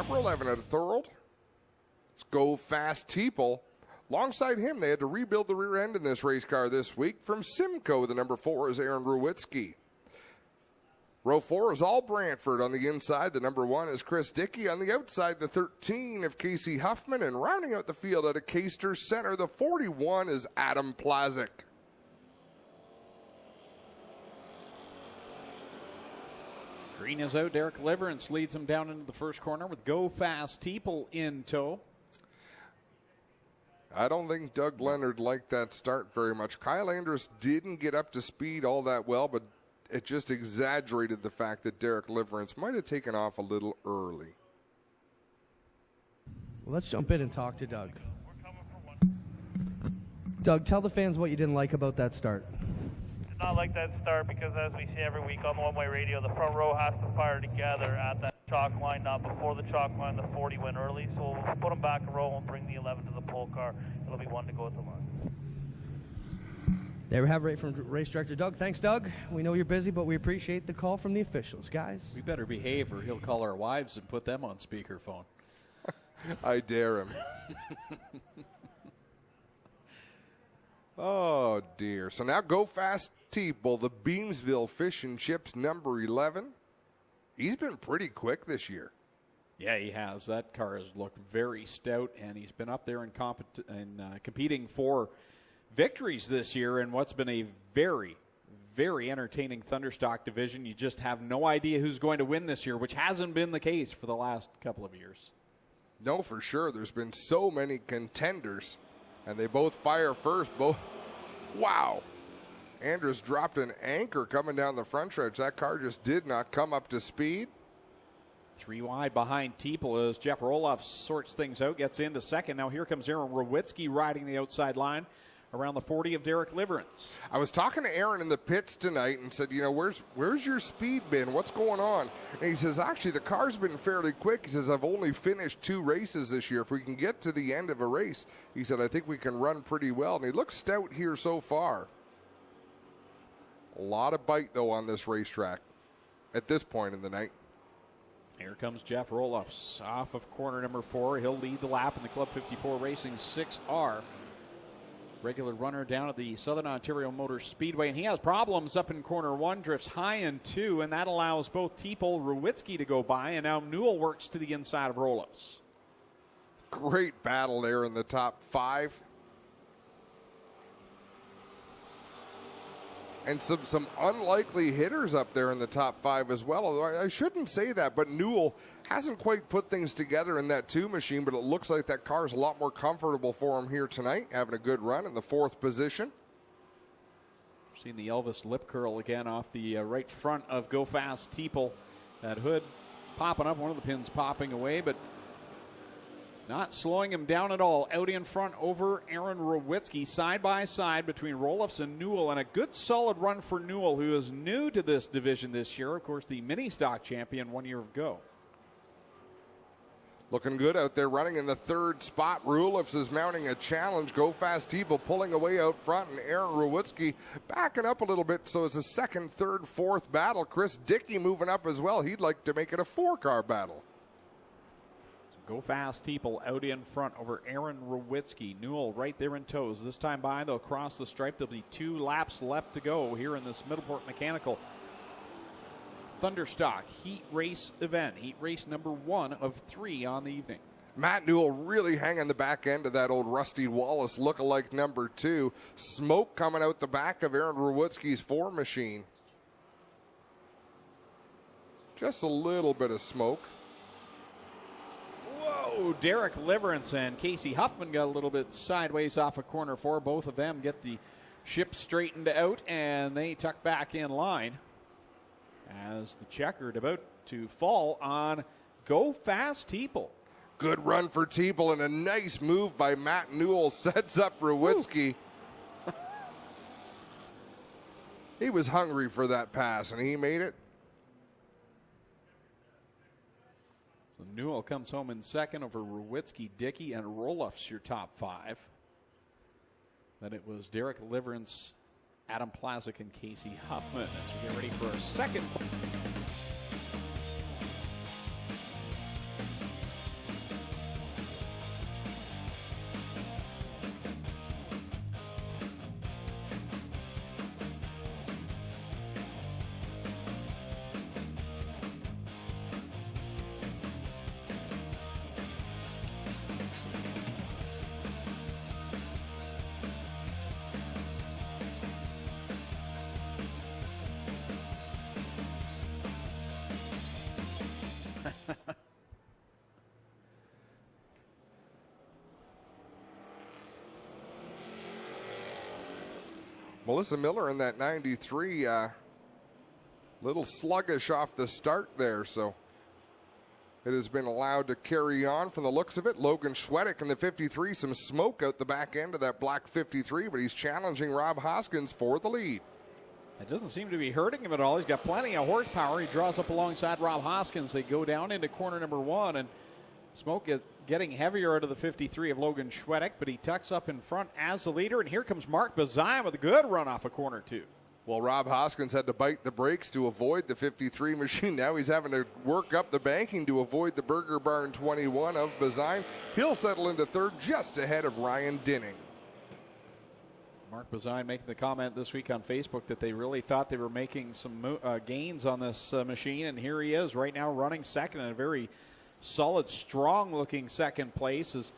Number 11 out of Thorold. Let's Go Fast Teeple. Alongside him, they had to rebuild the rear end in this race car this week. From Simcoe, the number 4 is Aaron Ruwitzki. Row 4 is all Brantford. On the inside, the number 1 is Chris Dickey. On the outside, the 13 of Casey Huffman. And rounding out the field out of Caister Center, the 41 is Adam Plazik. Green is out. Derek Liverance leads him down into the first corner with Go Fast Teeple in tow. I don't think Doug Leonard liked that start very much. Kyle Andrus didn't get up to speed all that well, but it just exaggerated the fact that Derek Liverance might have taken off a little early. Well, let's jump in and talk to Doug. Doug, tell the fans what you didn't like about that start. Did not like that start because, as we see every week on the one-way radio, the front row has to fire together at that chalk line, not before the chalk line. The 40 went early, so we'll put them back a row and bring the 11 to the pole car. It'll be 1 to go at the line. There we have it from race director Doug. Thanks, Doug. We know you're busy, but we appreciate the call from the officials, guys. We better behave or he'll call our wives and put them on speakerphone. I dare him. Oh, dear. So now Go Fast Teeple, the Beamsville Fish and Chips number 11. He's been pretty quick this year. Yeah, he has. That car has looked very stout, and he's been up there in competing for victories this year in what's been a very, very entertaining Thunderstock division. You just have no idea who's going to win this year, which hasn't been the case for the last couple of years. No, for sure. There's been so many contenders, and they both fire first. Wow. Andrus dropped an anchor coming down the front stretch. That car just did not come up to speed. 3 wide behind Teeple as Jeff Roloff sorts things out, gets into second. Now here comes Aaron Ruwitzki riding the outside line around the 40 of Derek Liverance. I was talking to Aaron in the pits tonight and said, you know, where's your speed been? What's going on? And he says, actually, the car's been fairly quick. He says, I've only finished 2 races this year. If we can get to the end of a race, he said, I think we can run pretty well. And he looks stout here so far. A lot of bite, though, on this racetrack at this point in the night. Here comes Jeff Roloff off of corner number 4. He'll lead the lap in the Club 54 Racing 6R. Regular runner down at the Southern Ontario Motor Speedway, and he has problems up in corner 1, drifts high in 2, and that allows both Teeple, Ruwitzki to go by, and now Newell works to the inside of Roloff's. Great battle there in the top 5. And some unlikely hitters up there in the top 5 as well. Although I shouldn't say that, but Newell hasn't quite put things together in that 2 machine, but it looks like that car is a lot more comfortable for him here tonight, having a good run in the 4th position. Seen the Elvis lip curl again off the right front of Go Fast Teeple. That hood popping up, one of the pins popping away, but not slowing him down at all. Out in front over Aaron Ruwitzki, side by side between Roloffs and Newell, and a good solid run for Newell, who is new to this division this year. Of course, the mini stock champion 1 year ago. Looking good out there, running in the 3rd spot. Roloffs is mounting a challenge. Go Fast Teeple pulling away out front, and Aaron Ruwitzki backing up a little bit. So it's a 2nd, 3rd, 4th battle. Chris Dickey moving up as well. He'd like to make it a 4-car battle. Go Fast Teeple out in front over Aaron Ruwitzki. Newell right there in tows. This time by, they'll cross the stripe. There'll be 2 laps left to go here in this Middleport Mechanical Thunderstock heat race event. Heat race number 1 of 3 on the evening. Matt Newell really hanging the back end of that old Rusty Wallace lookalike number 2. Smoke coming out the back of Aaron Ruwitzki's 4 machine. Just a little bit of smoke. Whoa, Derek Liverance and Casey Huffman got a little bit sideways off of corner 4. Both of them get the ship straightened out, and they tuck back in line as the checkered about to fall on Go Fast Teeple. Good run for Teeple, and a nice move by Matt Newell sets up Ruwitzki. He was hungry for that pass, and he made it. So Newell comes home in 2nd over Ruwitzki, Dickey, and Roloff's your top 5. Then it was Derek Liverance, Adam Plazik, and Casey Huffman as we get ready for our 2nd. Melissa Miller in that 93, little sluggish off the start there, so it has been allowed to carry on from the looks of it. Logan Schwedick in the 53, some smoke out the back end of that black 53, but he's challenging Rob Hoskins for the lead. It doesn't seem to be hurting him at all. He's got plenty of horsepower. He draws up alongside Rob Hoskins. They go down into corner number 1, and smoke getting heavier out of the 53 of Logan Schwedick, but he tucks up in front as the leader, and here comes Mark Bazine with a good run off of corner 2. Well, Rob Hoskins had to bite the brakes to avoid the 53 machine. Now he's having to work up the banking to avoid the Burger Barn 21 of Bazine. He'll settle into third just ahead of Ryan Dinning. Mark Bazine making the comment this week on Facebook that they really thought they were making some gains on this machine, and here he is right now running second in a very solid, strong-looking second place as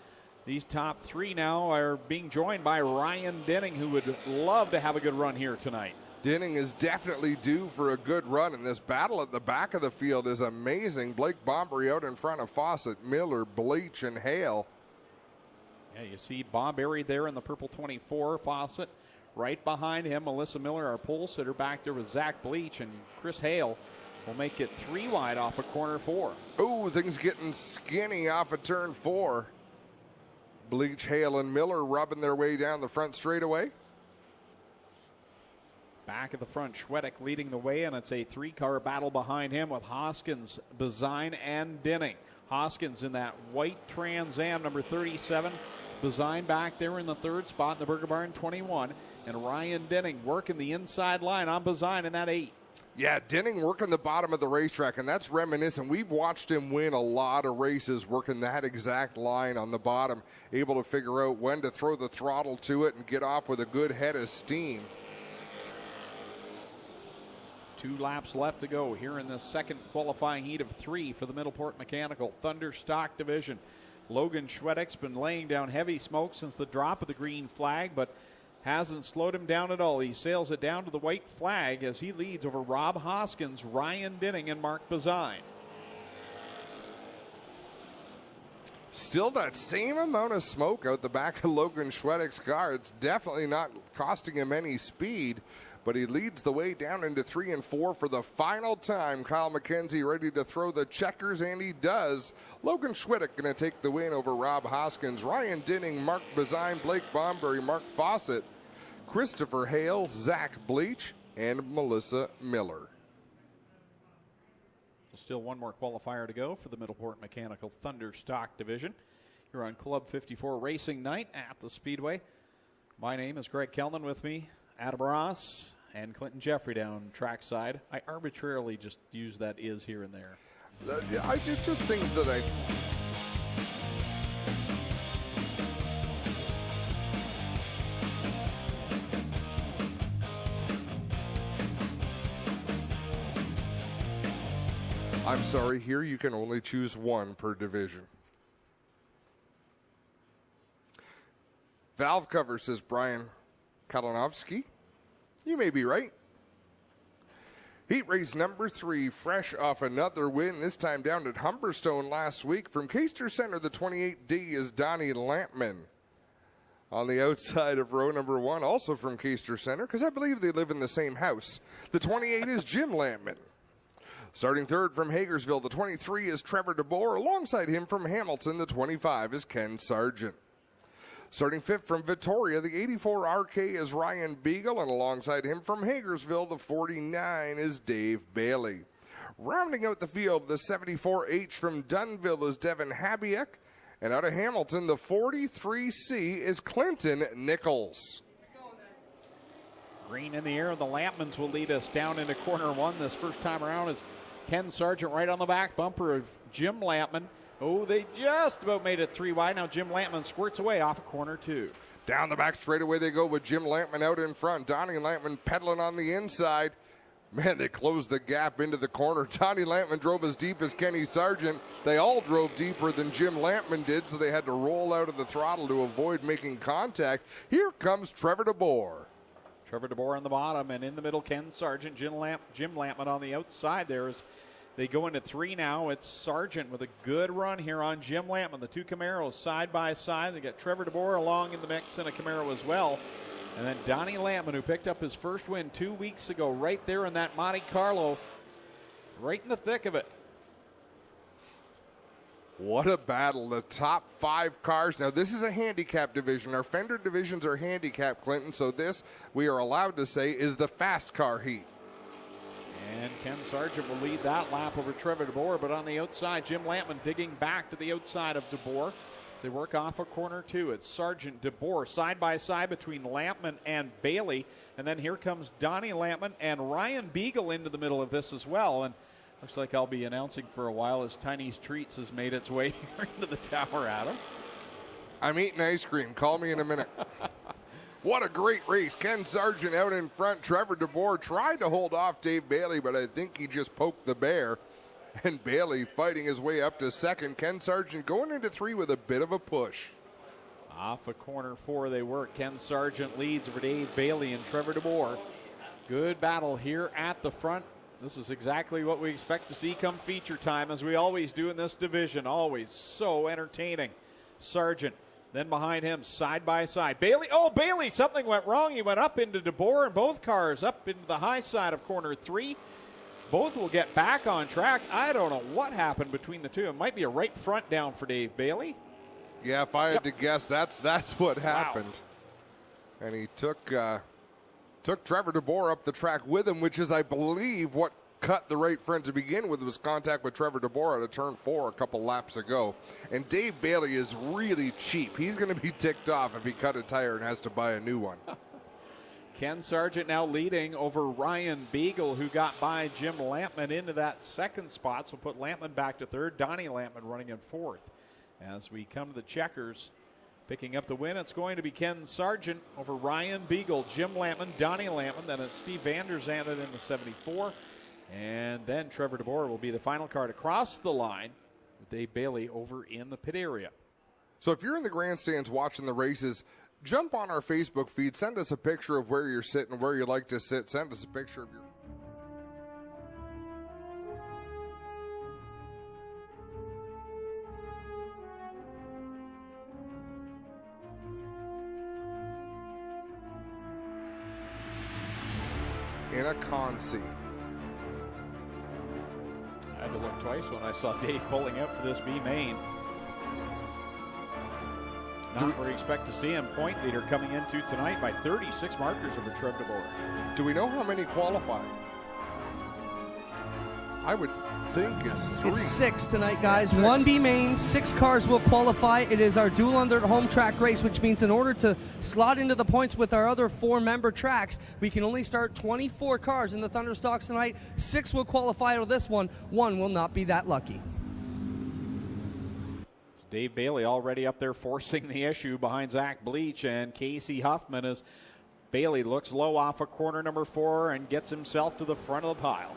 these top 3 now are being joined by Ryan Dinning, who would love to have a good run here tonight. Dinning is definitely due for a good run, and this battle at the back of the field is amazing. Blake Bombery out in front of Fawcett, Miller, Bleach, and Hale. Yeah, you see Bombery there in the purple 24, Fawcett right behind him. Melissa Miller, our pole sitter, back there with Zach Bleach, and Chris Hale will make it 3 wide off of corner 4. Oh, things getting skinny off of turn 4. Bleach, Hale, and Miller rubbing their way down the front straightaway. Back at the front, Schwedick leading the way, and it's a 3-car battle behind him with Hoskins, Bazine, and Dinning. Hoskins in that white Trans Am, number 37. Bazine back there in the 3rd spot in the Burger Barn 21. And Ryan Dinning working the inside line on Bazine in that 8. Yeah, Dinning working the bottom of the racetrack, and that's reminiscent. We've watched him win a lot of races working that exact line on the bottom, able to figure out when to throw the throttle to it and get off with a good head of steam. 2 laps left to go here in this second qualifying heat of 3 for the Middleport Mechanical Thunderstock division. Logan Schwedick's been laying down heavy smoke since the drop of the green flag, but hasn't slowed him down at all. He sails it down to the white flag as he leads over Rob Hoskins, Ryan Dinning, and Mark Bazine. Still that same amount of smoke out the back of Logan Schwedick's car. It's definitely not costing him any speed, but he leads the way down into 3 and 4 for the final time. Kyle McKenzie ready to throw the checkers, and he does. Logan Schwedick going to take the win over Rob Hoskins. Ryan Dinning, Mark Bazine, Blake Bombery, Mark Fawcett, Christopher Hale, Zach Bleach, and Melissa Miller. Still one more qualifier to go for the Middleport Mechanical Thunderstock division. You're on Club 54 Racing Night at the Speedway. My name is Greg Kellman, with me Adam Ross and Clinton Jeffrey down trackside. I arbitrarily just use that is here and there. It's just things that I'm sorry, here you can only choose one per division. Valve cover, says Brian Kalinowski. You may be right. Heat race number 3, fresh off another win, this time down at Humberstone last week. From Caister Center, the 28D is Donnie Lampman. On the outside of row number 1, also from Caister Center, because I believe they live in the same house, the 28 is Jim Lampman. Starting third from Hagersville, the 23 is Trevor DeBoer. Alongside him from Hamilton, the 25 is Ken Sargent. Starting fifth from Victoria, the 84 RK is Ryan Beagle, and alongside him from Hagersville, the 49 is Dave Bailey. Rounding out the field, the 74H from Dunville is Devin Habiak, and out of Hamilton, the 43C is Clinton Nichols. Green in the air, the Lampmans will lead us down into corner 1 this first time around as Ken Sargent right on the back bumper of Jim Lampman. Oh, they just about made it 3 wide. Now Jim Lampman squirts away off of corner 2. Down the back straightaway they go with Jim Lampman out in front. Donnie Lampman pedaling on the inside. Man, they closed the gap into the corner. Donnie Lampman drove as deep as Kenny Sargent. They all drove deeper than Jim Lampman did, so they had to roll out of the throttle to avoid making contact. Here comes Trevor DeBoer. Trevor DeBoer on the bottom, and in the middle, Ken Sargent, Jim Lampman on the outside there as they go into 3 now. It's Sargent with a good run here on Jim Lampman. The 2 Camaros side by side. They got Trevor DeBoer along in the mix in a Camaro as well. And then Donnie Lampman, who picked up his first win 2 weeks ago, right there in that Monte Carlo, right in the thick of it. What a battle. The top 5 cars. Now, this is a handicap division. Our fender divisions are handicap, Clinton. So this, we are allowed to say, is the fast car heat. And Ken Sargent will lead that lap over Trevor DeBoer. But on the outside, Jim Lampman digging back to the outside of DeBoer. They work off a corner 2. It's Sargent, DeBoer, side by side between Lampman and Bailey. And then here comes Donnie Lampman and Ryan Beagle into the middle of this as well. And looks like I'll be announcing for a while as Tiny's Treats has made its way here into the tower, Adam. I'm eating ice cream. Call me in a minute. What a great race. Ken Sargent out in front. Trevor DeBoer tried to hold off Dave Bailey, but I think he just poked the bear. And Bailey fighting his way up to second. Ken Sargent going into 3 with a bit of a push. Off a corner 4 they work. Ken Sargent leads over Dave Bailey and Trevor DeBoer. Good battle here at the front. This is exactly what we expect to see come feature time, as we always do in this division. Always so entertaining. Sargent, then behind him, side by side. Bailey, Bailey, something went wrong. He went up into DeBoer, and both cars up into the high side of corner 3. Both will get back on track. I don't know what happened between the two. It might be a right front down for Dave Bailey. Yeah, if I had to guess, that's what happened. Wow. And he took Trevor DeBoer up the track with him, which is, I believe, what cut the right front to begin with, was contact with Trevor DeBoer out of turn 4 a couple laps ago. And Dave Bailey is really cheap. He's going to be ticked off if he cut a tire and has to buy a new one. Ken Sargent now leading over Ryan Beagle, who got by Jim Lampman into that second spot. So put Lampman back to 3rd. Donnie Lampman running in 4th. As we come to the checkers, picking up the win, it's going to be Ken Sargent over Ryan Beagle, Jim Lampman, Donnie Lampman. Then it's Steve Vander Zanden in the 74. And then Trevor DeBoer will be the final car to cross the line with Dave Bailey over in the pit area. So if you're in the grandstands watching the races, jump on our Facebook feed. Send us a picture of where you're sitting, where you'd like to sit. Send us a picture of your... in a Consi. I had to look twice when I saw Dave pulling out for this B main. Not where you expect to see him. Point leader coming into tonight by 36 markers over Trevor DeBoer. Do we know how many qualify? I would think it's 3. It's 6 tonight, guys. 6. 1 B main, 6 cars will qualify. It is our dual under home track race, which means in order to slot into the points with our other 4-member tracks, we can only start 24 cars in the Thunderstocks tonight. 6 will qualify out of this one. 1 will not be that lucky. It's Dave Bailey already up there forcing the issue behind Zach Bleach and Casey Huffman, as Bailey looks low off of corner number 4 and gets himself to the front of the pile.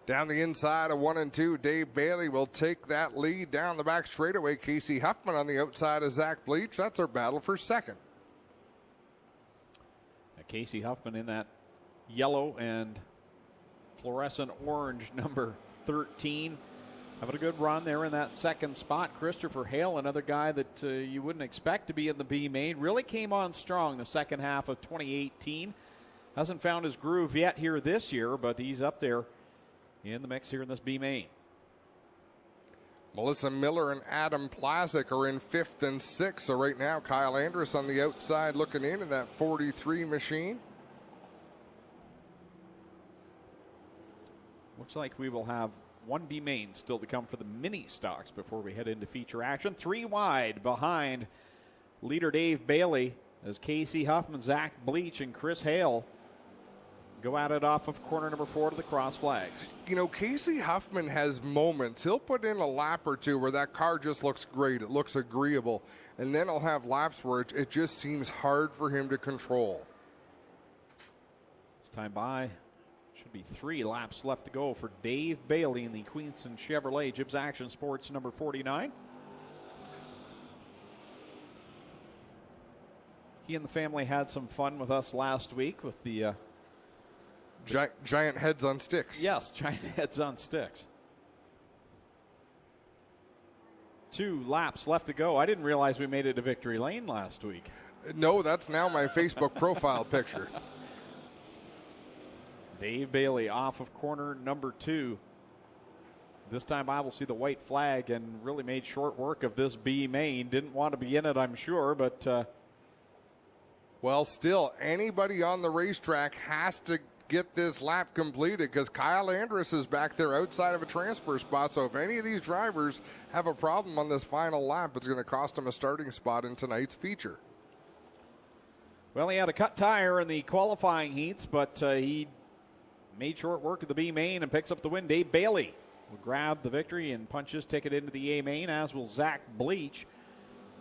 Down the inside of 1 and 2, Dave Bailey will take that lead down the back straightaway. Casey Huffman on the outside of Zach Bleach. That's our battle for second. Casey Huffman in that yellow and fluorescent orange number 13. Having a good run there in that second spot. Christopher Hale, another guy that you wouldn't expect to be in the B main, really came on strong the second half of 2018. Hasn't found his groove yet here this year, but he's up there in the mix here in this B main. Melissa Miller and Adam Plasic are in 5th and 6th. So right now, Kyle Andrus on the outside looking in that 43 machine. Looks like we will have 1 B main still to come for the mini stocks before we head into feature action. 3 wide behind leader Dave Bailey as Casey Huffman, Zach Bleach, and Chris Hale go at it off of corner number 4 to the cross flags. You know, Casey Huffman has moments. He'll put in a lap or two where that car just looks great. It looks agreeable. And then he'll have laps where it just seems hard for him to control. This time by, should be 3 laps left to go for Dave Bailey in the Queenston Chevrolet Gibbs Action Sports number 49. He and the family had some fun with us last week with the giant heads on sticks. Yes, giant heads on sticks. 2 laps left to go. I didn't realize we made it to victory lane last week. No, that's now my Facebook profile picture. Dave Bailey off of corner number 2. This time I will see the white flag and really made short work of this B main. Didn't want to be in it, I'm sure, but... well, still, anybody on the racetrack has to get this lap completed because Kyle Andrus is back there outside of a transfer spot. So if any of these drivers have a problem on this final lap, it's going to cost them a starting spot in tonight's feature. Well, he had a cut tire in the qualifying heats, but he made short work of the B main and picks up the win. Dave Bailey will grab the victory and punch his ticket into the A main, as will Zach Bleach.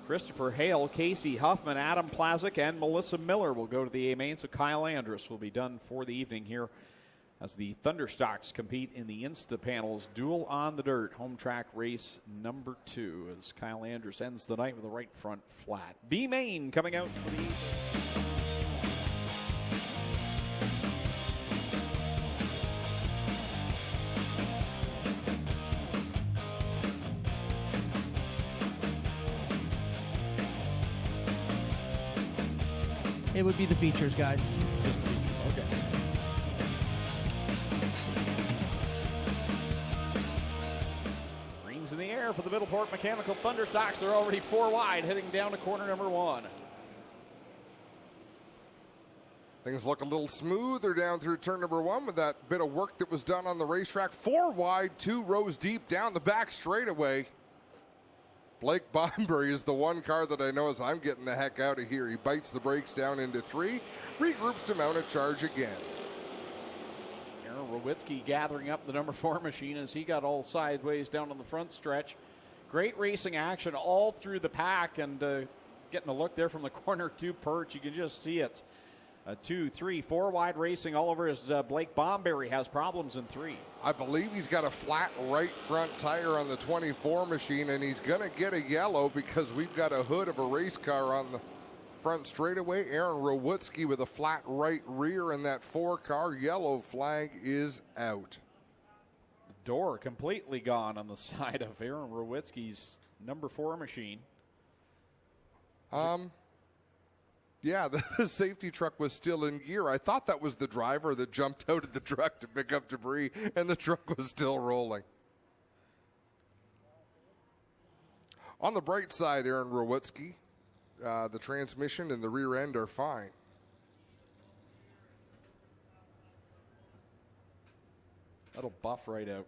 Christopher Hale, Casey Huffman, Adam Plazik, and Melissa Miller will go to the A main. So Kyle Andrus will be done for the evening here as the Thunderstocks compete in the Insta Panels Duel on the Dirt home track race number 2 as Kyle Andrus ends the night with a right front flat. B main coming out for the evening. It would be the features, guys. Just the features, okay. Greens in the air for the Middleport Mechanical Thunderstocks. They're already 4 wide, heading down to corner number 1. Things look a little smoother down through turn number 1 with that bit of work that was done on the racetrack. 4 wide, 2 rows deep down the back straightaway. Blake Bonbury is the one car that I know as I'm getting the heck out of here. He bites the brakes down into 3, regroups to mount a charge again. Aaron Rowitsky gathering up the number 4 machine as he got all sideways down on the front stretch. Great racing action all through the pack, and getting a look there from the corner 2 perch. You can just see it. 2, 3, 4 wide racing all over as Blake Bonbury has problems in 3. I believe he's got a flat right front tire on the 24 machine, and he's going to get a yellow because we've got a hood of a race car on the front straightaway. Aaron Rowitsky with a flat right rear in that 4 car. Yellow flag is out. The door completely gone on the side of Aaron Rowitsky's number 4 machine. Yeah, the safety truck was still in gear. I thought that was the driver that jumped out of the truck to pick up debris, and the truck was still rolling. On the bright side, Aaron Rowitsky, the transmission and the rear end are fine. That'll buff right out.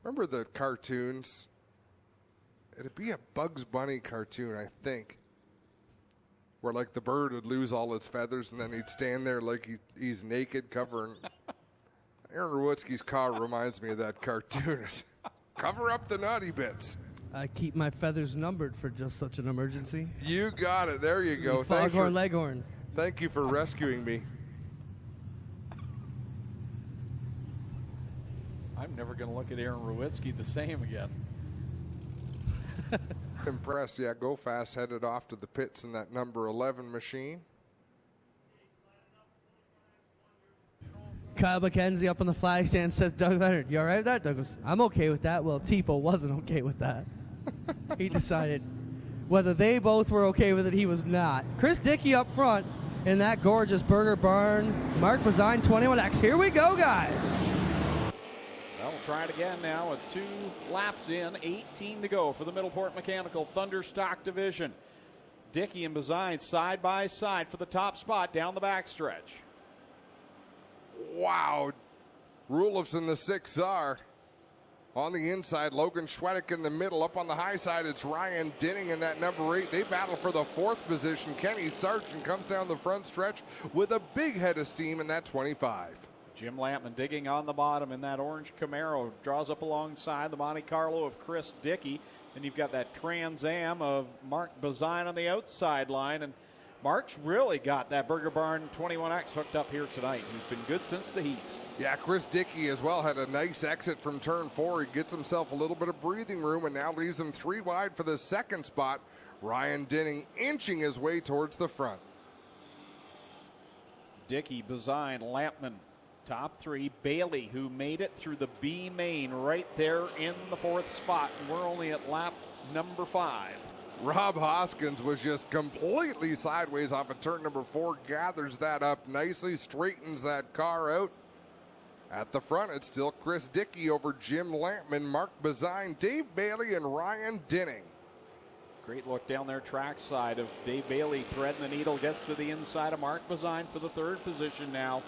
Remember the cartoons? It'd be a Bugs Bunny cartoon, I think, where like the bird would lose all its feathers and then he'd stand there like he's naked covering. Aaron Rowitsky's car reminds me of that cartoon. Cover up the naughty bits. I keep my feathers numbered for just such an emergency. You got it. There you go. Foghorn Leghorn. Thank you for rescuing me. I'm never going to look at Aaron Rowitsky the same again. Impressed. Yeah, Go Fast headed off to the pits in that number 11 machine. Kyle McKenzie up on the flag stand says, Doug Leonard, you all right with that? Doug goes, I'm okay with that. Well, Tipo wasn't okay with that. He decided whether they both were okay with it, he was not. Chris Dickey up front in that gorgeous Burger Barn Mark Bazine 21X. Here we go, guys. Well, we'll try it again now with 2 laps in, 18 to go for the Middleport Mechanical Thunderstock division. Dickey and Bazine side by side for the top spot down the backstretch. Wow. Rulofs in the 6R. On the inside, Logan Schwedick in the middle. Up on the high side, it's Ryan Dinning in that number 8. They battle for the 4th position. Kenny Sargent comes down the front stretch with a big head of steam in that 25. Jim Lampman digging on the bottom in that orange Camaro. Draws up alongside the Monte Carlo of Chris Dickey. Then you've got that Trans Am of Mark Bazine on the outside line. And Mark's really got that Burger Barn 21X hooked up here tonight. He's been good since the heat. Yeah, Chris Dickey as well had a nice exit from turn 4. He gets himself a little bit of breathing room and now leaves him 3 wide for the 2nd spot. Ryan Dinning inching his way towards the front. Dickey, Bazine, Lampman Top three, Bailey, who made it through the B main right there in the 4th spot. And we're only at lap number 5. Rob Hoskins was just completely sideways off of turn number 4, gathers that up nicely, straightens that car out. At the front, it's still Chris Dickey over Jim Lampman, Mark Bazine, Dave Bailey, and Ryan Dinning. Great look down there track side of Dave Bailey threading the needle, gets to the inside of Mark Bazine for the 3rd position now.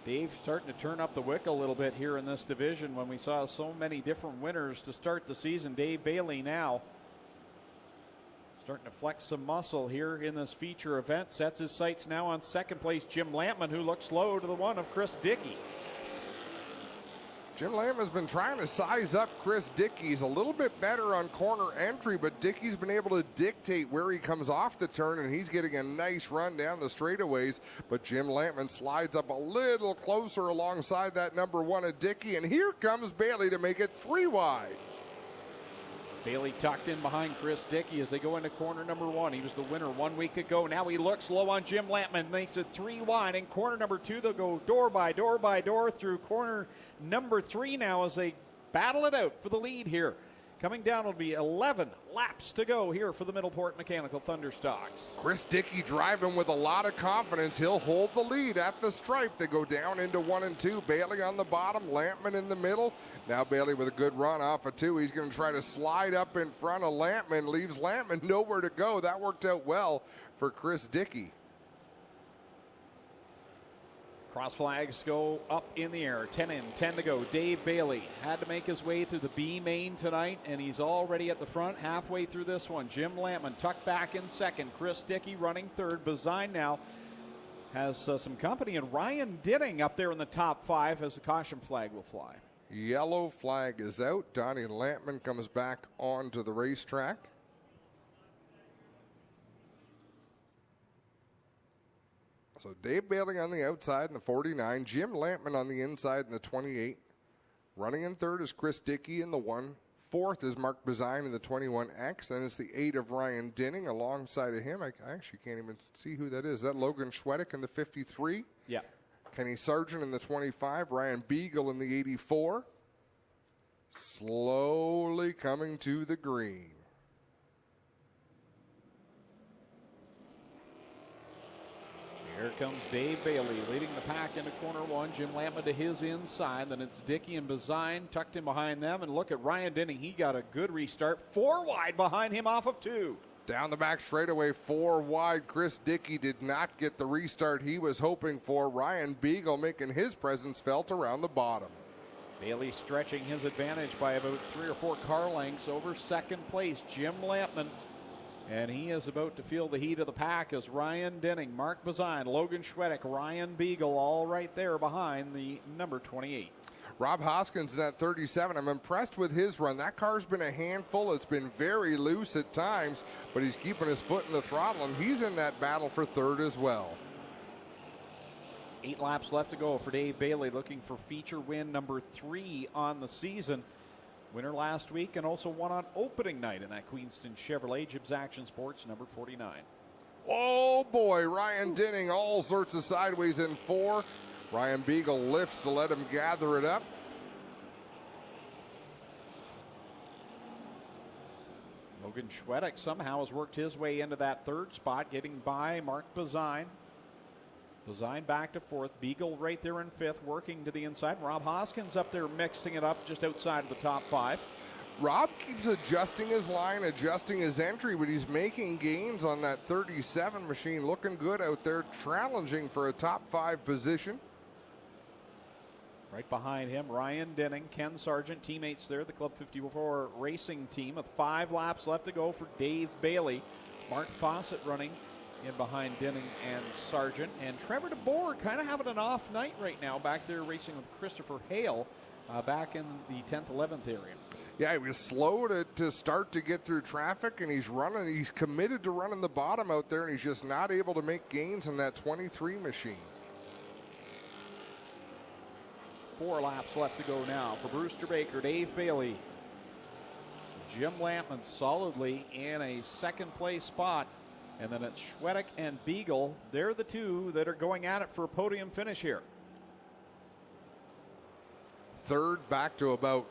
Dave starting to turn up the wick a little bit here in this division when we saw so many different winners to start the season. Dave Bailey now starting to flex some muscle here in this feature event. Sets his sights now on 2nd place, Jim Lampman, who looks low to the one of Chris Dickey. Jim Lampman's been trying to size up Chris Dickey. He's a little bit better on corner entry, but Dickey's been able to dictate where he comes off the turn, and he's getting a nice run down the straightaways. But Jim Lampman slides up a little closer alongside that number 1 of Dickey, and here comes Bailey to make it 3 wide. Bailey tucked in behind Chris Dickey as they go into corner number 1. He was the winner 1 week ago. Now he looks low on Jim Lampman, makes it 3 wide. In corner number 2, they'll go door by door by door through corner number 3 now as they battle it out for the lead here. Coming down will be 11 laps to go here for the Middleport Mechanical Thunderstocks. Chris Dickey driving with a lot of confidence. He'll hold the lead at the stripe. They go down into 1 and 2. Bailey on the bottom, Lampman in the middle. Now Bailey with a good run off of 2. He's going to try to slide up in front of Lampman. Leaves Lampman nowhere to go. That worked out well for Chris Dickey. Cross flags go up in the air. 10 in, 10 to go. Dave Bailey had to make his way through the B main tonight, and he's already at the front halfway through this one. Jim Lampman tucked back in 2nd. Chris Dickey running 3rd. Bazine now has some company, and Ryan Dinning up there in the top 5 as the caution flag will fly. Yellow flag is out. Donnie Lampman comes back onto the racetrack. So Dave Bailey on the outside in the 49. Jim Lampman on the inside in the 28. Running in 3rd is Chris Dickey in the 1. 4th is Mark Bazine in the 21X. Then it's the 8 of Ryan Dinning alongside of him. I actually can't even see who that is. Is that Logan Schwedick in the 53? Yeah. Kenny Sargent in the 25. Ryan Beagle in the 84. Slowly coming to the green. Here comes Dave Bailey leading the pack into corner 1. Jim Lampman to his inside. Then it's Dickey and Bazine tucked in behind them. And look at Ryan Dinning. He got a good restart. 4 wide behind him off of 2. Down the back straightaway, 4 wide. Chris Dickey did not get the restart he was hoping for. Ryan Beagle making his presence felt around the bottom. Bailey stretching his advantage by about 3 or 4 car lengths over 2nd place, Jim Lampman. And he is about to feel the heat of the pack as Ryan Dinning, Mark Bazine, Logan Schwedick, Ryan Beagle all right there behind the number 28. Rob Hoskins in that 37. I'm impressed with his run. That car's been a handful. It's been very loose at times, but he's keeping his foot in the throttle, and he's in that battle for 3rd as well. 8 laps left to go for Dave Bailey, looking for feature win number 3 on the season. Winner last week and also won on opening night in that Queenston Chevrolet. Gibbs Action Sports number 49. Oh boy, Ryan Dinning all sorts of sideways in 4. Ryan Beagle lifts to let him gather it up. Logan Schwedick somehow has worked his way into that 3rd spot, getting by Mark Bazine. Bazine back to 4th. Beagle right there in 5th, working to the inside. Rob Hoskins up there mixing it up just outside of the top 5. Rob keeps adjusting his line, adjusting his entry, but he's making gains on that 37 machine. Looking good out there, challenging for a top 5 position. Right behind him, Ryan Dinning, Ken Sargent, teammates there, the Club 54 racing team, with 5 laps left to go for Dave Bailey. Mark Fawcett running in behind Dinning and Sargent. And Trevor DeBoer kind of having an off night right now back there racing with Christopher Hale back in the 10th, 11th area. Yeah, he was slow to start to get through traffic, and he's running. He's committed to running the bottom out there, and he's just not able to make gains in that 23 machine. 4 laps left to go now for Brewster Baker, Dave Bailey. Jim Lampman solidly in a 2nd place spot. And then it's Schwedick and Beagle. They're the 2 that are going at it for a podium finish here. 3rd back to about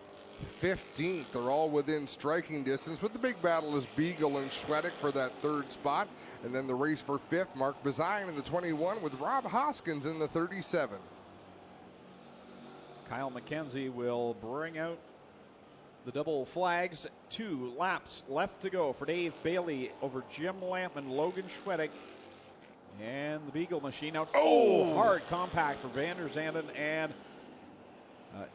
15th. They're all within striking distance, but the big battle is Beagle and Schwedick for that 3rd spot. And then the race for 5th, Mark Bazine in the 21 with Rob Hoskins in the 37. Kyle McKenzie will bring out the double flags. 2 laps left to go for Dave Bailey over Jim Lampman, Logan Schwedick, and the Beagle machine out. Oh, hard compact for Van der Zanden, and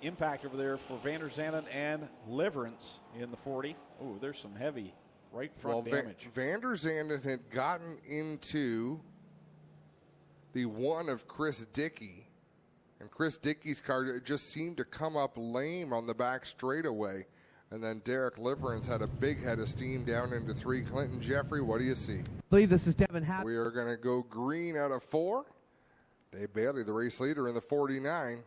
impact over there for Van der Zanden and Liverance in the 40. Oh, there's some heavy right front damage. Van der Zanden had gotten into the one of Chris Dickey, and Chris Dickey's car just seemed to come up lame on the back straightaway. And then Derek Liverance had a big head of steam down into 3. Clinton Jeffrey, what do you see? I believe this is Devin Happ. We are going to go green out of 4. Dave Bailey, the race leader in the 49.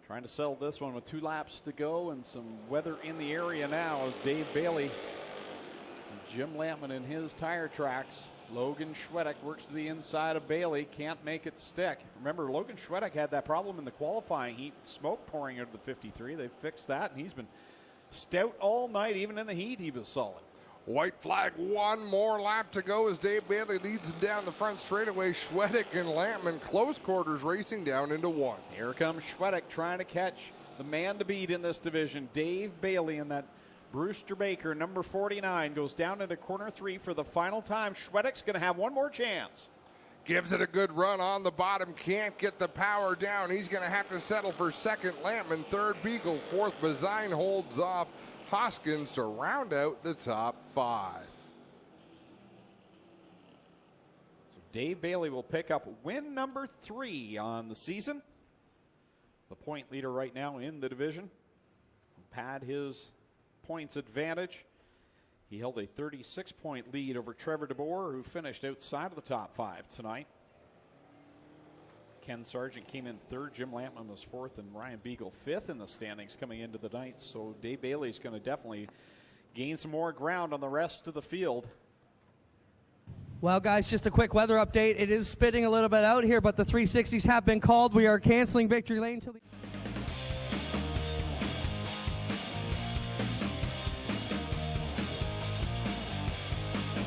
Trying to settle this one with 2 laps to go and some weather in the area now as Dave Bailey and Jim Lampman in his tire tracks. Logan Schwedick works to the inside of Bailey, can't make it stick. Remember, Logan Schwedick had that problem in the qualifying heat, smoke pouring out of the 53. They fixed that, and he's been stout all night. Even in the heat, he was solid. White flag, 1 more lap to go as Dave Bailey leads him down the front straightaway. Schwedick and Lampman close quarters racing down into 1. Here comes Schwedick trying to catch the man to beat in this division. Dave Bailey in that Brewster Baker, number 49, goes down into corner 3 for the final time. Schwedick's going to have one more chance. Gives it a good run on the bottom. Can't get the power down. He's going to have to settle for 2nd. Lampman, 3rd. Beagle, 4th. Bazine holds off Hoskins to round out the top 5. So Dave Bailey will pick up win number 3 on the season. The point leader right now in the division. Pad his points advantage. He held a 36-point lead over Trevor DeBoer, who finished outside of the top 5 tonight. Ken Sargent came in 3rd. Jim Lampman was 4th, and Ryan Beagle 5th in the standings coming into the night. So Dave Bailey's going to definitely gain some more ground on the rest of the field. Well, guys, just a quick weather update. It is spitting a little bit out here, but the 360s have been called. We are canceling Victory Lane till the